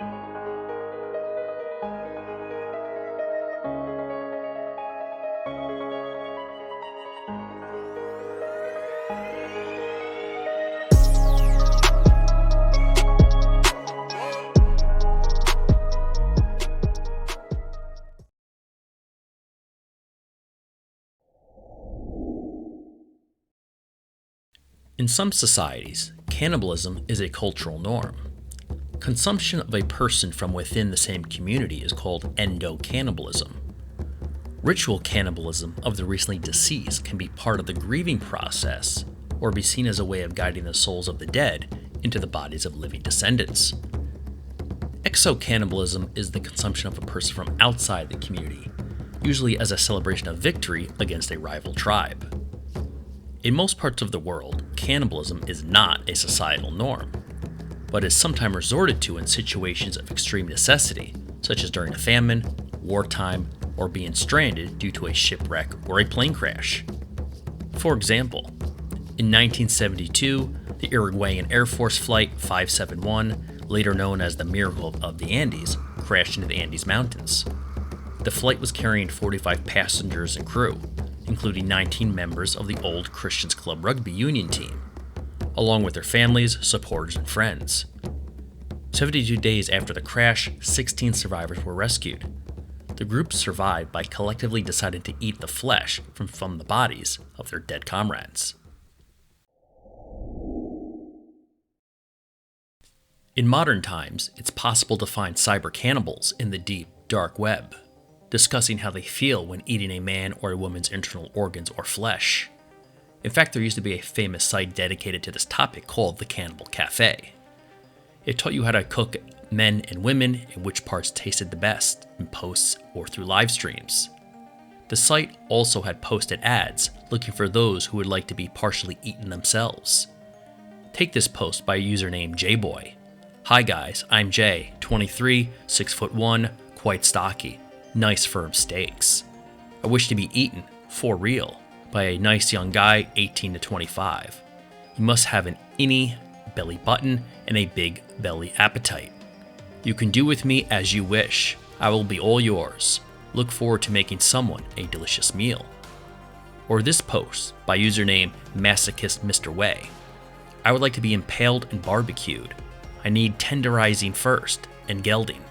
In some societies, cannibalism is a cultural norm. Consumption of a person from within the same community is called endo-cannibalism. Ritual cannibalism of the recently deceased can be part of the grieving process or be seen as a way of guiding the souls of the dead into the bodies of living descendants. Exo-cannibalism is the consumption of a person from outside the community, usually as a celebration of victory against a rival tribe. In most parts of the world, cannibalism is not a societal norm, but is sometimes resorted to in situations of extreme necessity, such as during a famine, wartime, or being stranded due to a shipwreck or a plane crash. For example, in 1972, the Uruguayan Air Force Flight 571, later known as the Miracle of the Andes, crashed into the Andes Mountains. The flight was carrying 45 passengers and crew, including 19 members of the Old Christians Club rugby union team, along with their families, supporters, and friends. 72 days after the crash, 16 survivors were rescued. The group survived by collectively deciding to eat the flesh from the bodies of their dead comrades. In modern times, it's possible to find cyber cannibals in the deep, dark web, discussing how they feel when eating a man or a woman's internal organs or flesh. In fact, there used to be a famous site dedicated to this topic called the Cannibal Cafe. It taught you how to cook men and women and which parts tasted the best in posts or through live streams. The site also had posted ads looking for those who would like to be partially eaten themselves. Take this post by username Jboy. Hi guys, I'm Jay, 23, 6'1", quite stocky. Nice firm steaks. I wish to be eaten, for real, by a nice young guy, 18 to 25. You must have an innie belly button and a big belly appetite. You can do with me as you wish. I will be all yours. Look forward to making someone a delicious meal. Or this post by username Masochist Mr. Way. I would like to be impaled and barbecued. I need tenderizing first and gelding.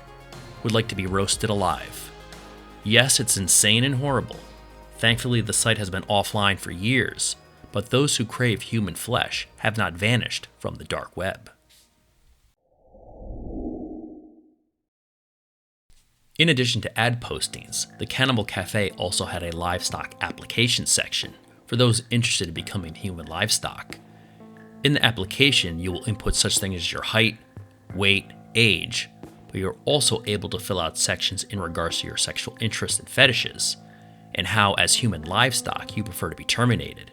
Would like to be roasted alive. Yes, it's insane and horrible. Thankfully, the site has been offline for years, but those who crave human flesh have not vanished from the dark web. In addition to ad postings, the Cannibal Cafe also had a livestock application section for those interested in becoming human livestock. In the application, you will input such things as your height, weight, age, but you're also able to fill out sections in regards to your sexual interests and fetishes, and how, as human livestock, you prefer to be terminated.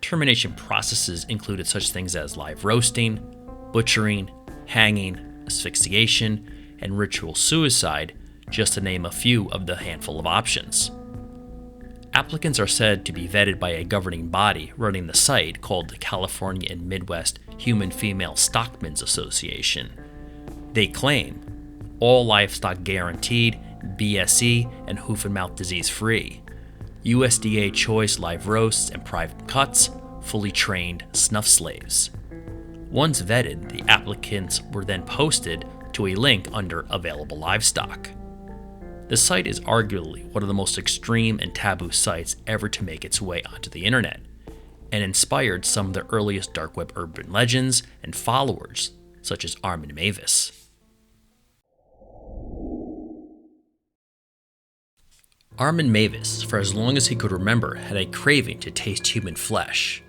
Termination processes included such things as live roasting, butchering, hanging, asphyxiation, and ritual suicide, just to name a few of the handful of options. Applicants are said to be vetted by a governing body running the site called the California and Midwest Human Female Stockmen's Association. They claim all livestock guaranteed, BSE, and hoof and mouth disease free, USDA choice live roasts and private cuts, fully trained snuff slaves. Once vetted, the applicants were then posted to a link under Available Livestock. The site is arguably one of the most extreme and taboo sites ever to make its way onto the internet, and inspired some of the earliest dark web urban legends and followers, such as Armin Meiwes. Armin Meiwes, for as long as he could remember, had a craving to taste human flesh,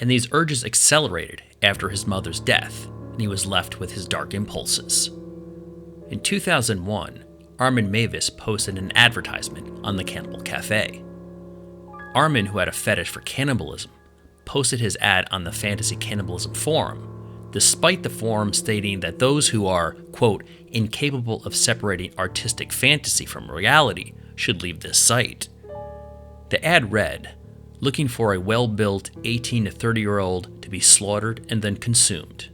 and these urges accelerated after his mother's death, and he was left with his dark impulses. In 2001, Armin Meiwes posted an advertisement on the Cannibal Cafe. Armin, who had a fetish for cannibalism, posted his ad on the Fantasy Cannibalism forum, despite the forum stating that those who are, quote, incapable of separating artistic fantasy from reality should leave this site. The ad read, looking for a well-built 18 to 30-year-old to be slaughtered and then consumed.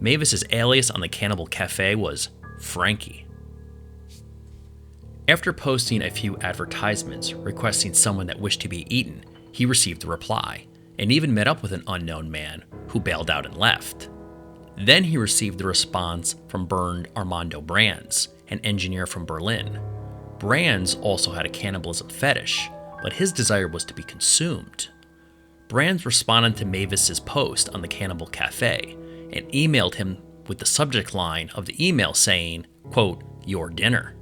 Meiwes' alias on the Cannibal Cafe was Frankie. After posting a few advertisements requesting someone that wished to be eaten, he received a reply, and even met up with an unknown man who bailed out and left. Then he received the response from Bernd Armando Brands, an engineer from Berlin. Brands also had a cannibalism fetish, but his desire was to be consumed. Brands responded to Meiwes' post on the Cannibal Cafe and emailed him with the subject line of the email saying, quote, "Your dinner."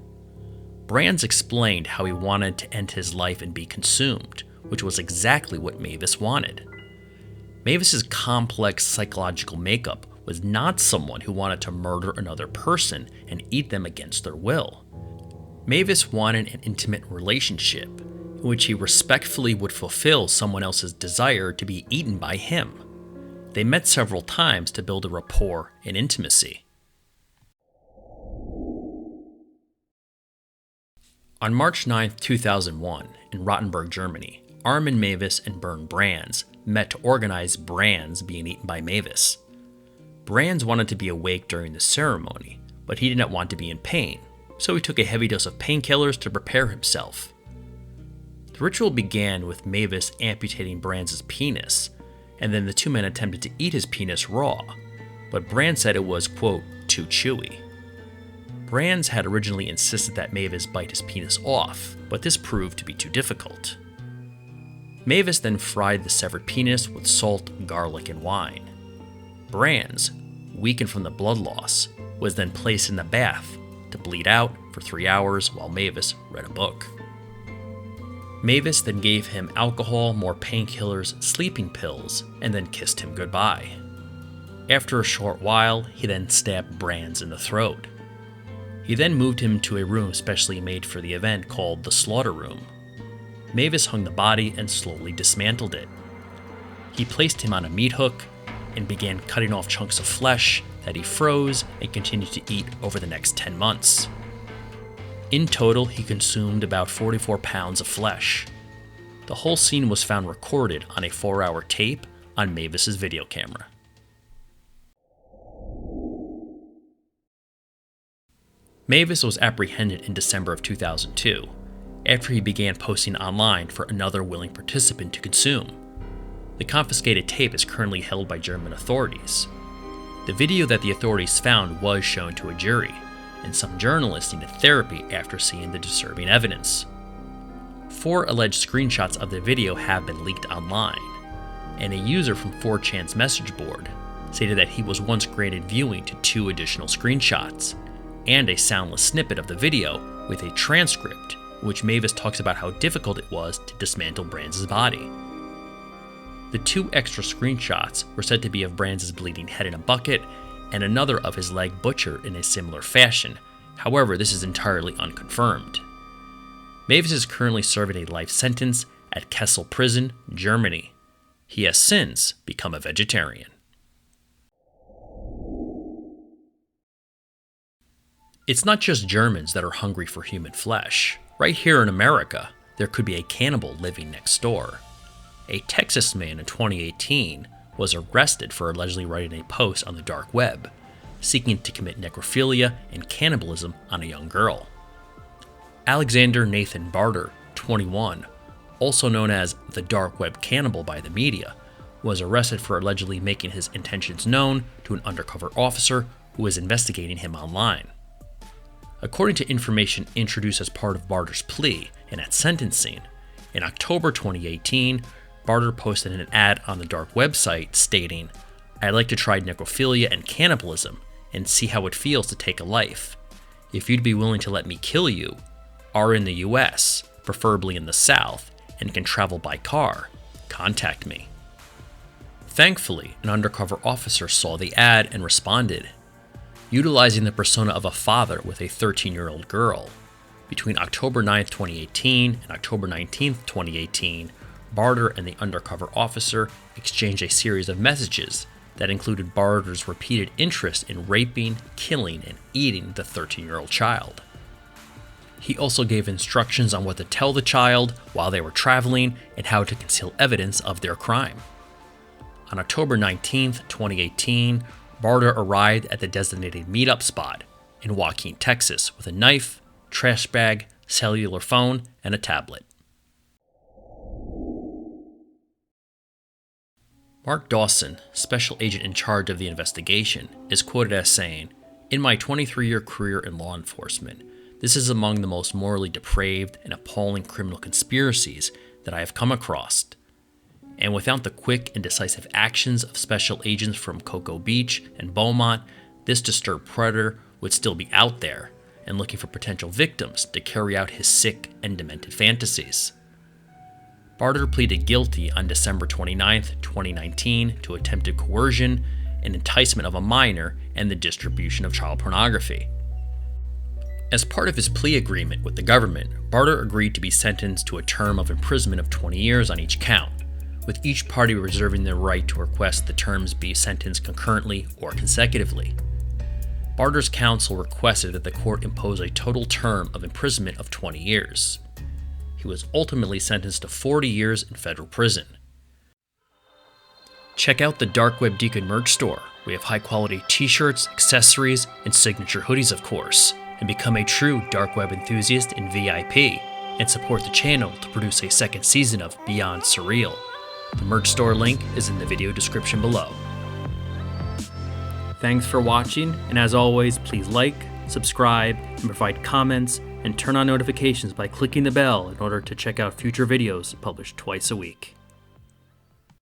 Brands explained how he wanted to end his life and be consumed, which was exactly what Meiwes wanted. Meiwes' complex psychological makeup was not someone who wanted to murder another person and eat them against their will. Meiwes wanted an intimate relationship in which he respectfully would fulfill someone else's desire to be eaten by him. They met several times to build a rapport and intimacy. On March 9, 2001, in Rottenburg, Germany, Armin Meiwes and Bernd Brands met to organize Brands being eaten by Meiwes. Brands wanted to be awake during the ceremony, but he did not want to be in pain, so he took a heavy dose of painkillers to prepare himself. The ritual began with Meiwes amputating Brands' penis, and then the two men attempted to eat his penis raw, but Brands said it was, quote, too chewy. Brands had originally insisted that Meiwes bite his penis off, but this proved to be too difficult. Meiwes then fried the severed penis with salt, garlic, and wine. Brands, weakened from the blood loss, was then placed in the bath to bleed out for 3 hours while Meiwes read a book. Meiwes then gave him alcohol, more painkillers, sleeping pills, and then kissed him goodbye. After a short while, he then stabbed Brands in the throat. He then moved him to a room specially made for the event called the Slaughter Room. Meiwes hung the body and slowly dismantled it. He placed him on a meat hook and began cutting off chunks of flesh that he froze and continued to eat over the next 10 months. In total, he consumed about 44 pounds of flesh. The whole scene was found recorded on a 4-hour tape on Meiwes' video camera. Meiwes was apprehended in December of 2002, after he began posting online for another willing participant to consume. The confiscated tape is currently held by German authorities. The video that the authorities found was shown to a jury, and some journalists needed therapy after seeing the disturbing evidence. 4 alleged screenshots of the video have been leaked online, and a user from 4chan's message board stated that he was once granted viewing to 2 additional screenshots, and a soundless snippet of the video with a transcript in which Meiwes talks about how difficult it was to dismantle Brands' body. The 2 extra screenshots were said to be of Brands' bleeding head in a bucket and another of his leg butchered in a similar fashion. However, this is entirely unconfirmed. Meiwes is currently serving a life sentence at Kessel Prison, Germany. He has since become a vegetarian. It's not just Germans that are hungry for human flesh. Right here in America, there could be a cannibal living next door. A Texas man in 2018 was arrested for allegedly writing a post on the dark web, seeking to commit necrophilia and cannibalism on a young girl. Alexander Nathan Barter, 21, also known as the Dark Web Cannibal by the media, was arrested for allegedly making his intentions known to an undercover officer who was investigating him online. According to information introduced as part of Barter's plea and at sentencing, in October 2018, Barter posted an ad on the dark website stating, "I'd like to try necrophilia and cannibalism and see how it feels to take a life. If you'd be willing to let me kill you, are in the US, preferably in the South, and can travel by car, contact me." Thankfully, an undercover officer saw the ad and responded, utilizing the persona of a father with a 13-year-old girl. Between October 9, 2018 and October 19, 2018, Barter and the undercover officer exchanged a series of messages that included Barter's repeated interest in raping, killing, and eating the 13-year-old child. He also gave instructions on what to tell the child while they were traveling and how to conceal evidence of their crime. On October 19, 2018, Barter arrived at the designated meetup spot in Joaquin, Texas, with a knife, trash bag, cellular phone, and a tablet. Mark Dawson, special agent in charge of the investigation, is quoted as saying, "In my 23-year career in law enforcement, this is among the most morally depraved and appalling criminal conspiracies that I have come across. And without the quick and decisive actions of special agents from Cocoa Beach and Beaumont, this disturbed predator would still be out there and looking for potential victims to carry out his sick and demented fantasies." Barter pleaded guilty on December 29, 2019 to attempted coercion and enticement of a minor and the distribution of child pornography. As part of his plea agreement with the government, Barter agreed to be sentenced to a term of imprisonment of 20 years on each count, with each party reserving the right to request the terms be sentenced concurrently or consecutively. Barter's counsel requested that the court impose a total term of imprisonment of 20 years. He was ultimately sentenced to 40 years in federal prison. Check out the Dark Web Deacon merch store. We have high-quality t-shirts, accessories, and signature hoodies, of course, and become a true Dark Web enthusiast in VIP, and support the channel to produce a second season of Beyond Surreal. The merch store link is in the video description below. Thanks for watching, and as always, please like, subscribe, and provide comments, and turn on notifications by clicking the bell in order to check out future videos published twice a week.